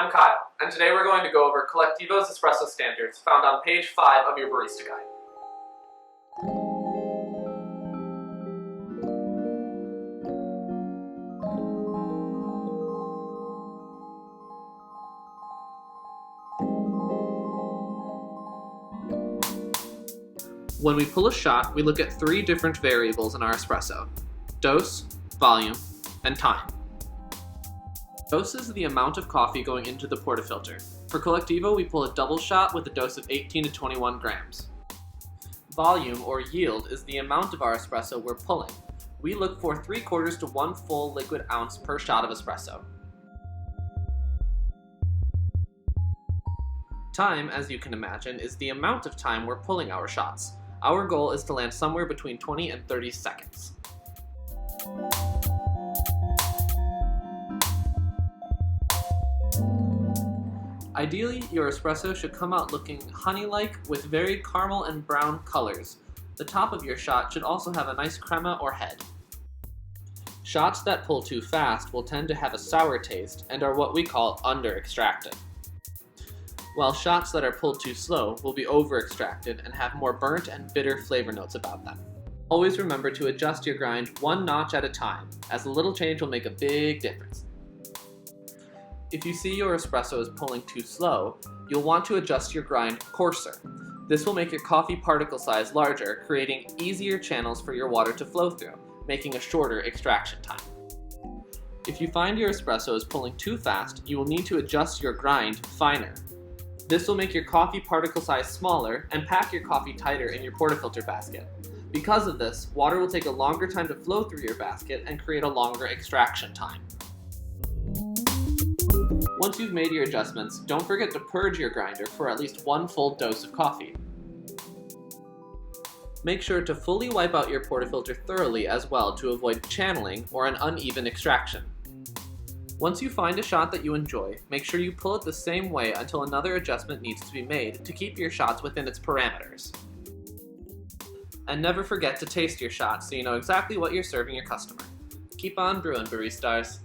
I'm Kyle, and today we're going to go over Colectivo's Espresso Standards found on page 5 of your Barista Guide. When we pull a shot, we look at 3 different variables in our espresso: dose, volume, and time. Dose is the amount of coffee going into the portafilter. For Colectivo, we pull a double shot with a dose of 18 to 21 grams. Volume, or yield, is the amount of our espresso we're pulling. We look for 3/4 to 1 full liquid ounce per shot of espresso. Time, as you can imagine, is the amount of time we're pulling our shots. Our goal is to land somewhere between 20 and 30 seconds. Ideally, your espresso should come out looking honey-like with very caramel and brown colors. The top of your shot should also have a nice crema or head. Shots that pull too fast will tend to have a sour taste and are what we call under-extracted, while shots that are pulled too slow will be over-extracted and have more burnt and bitter flavor notes about them. Always remember to adjust your grind 1 notch at a time, as a little change will make a big difference. If you see your espresso is pulling too slow, you'll want to adjust your grind coarser. This will make your coffee particle size larger, creating easier channels for your water to flow through, making a shorter extraction time. If you find your espresso is pulling too fast, you will need to adjust your grind finer. This will make your coffee particle size smaller and pack your coffee tighter in your portafilter basket. Because of this, water will take a longer time to flow through your basket and create a longer extraction time. Once you've made your adjustments, don't forget to purge your grinder for at least 1 full dose of coffee. Make sure to fully wipe out your portafilter thoroughly as well to avoid channeling or an uneven extraction. Once you find a shot that you enjoy, make sure you pull it the same way until another adjustment needs to be made to keep your shots within its parameters. And never forget to taste your shots so you know exactly what you're serving your customer. Keep on brewing, Baristas.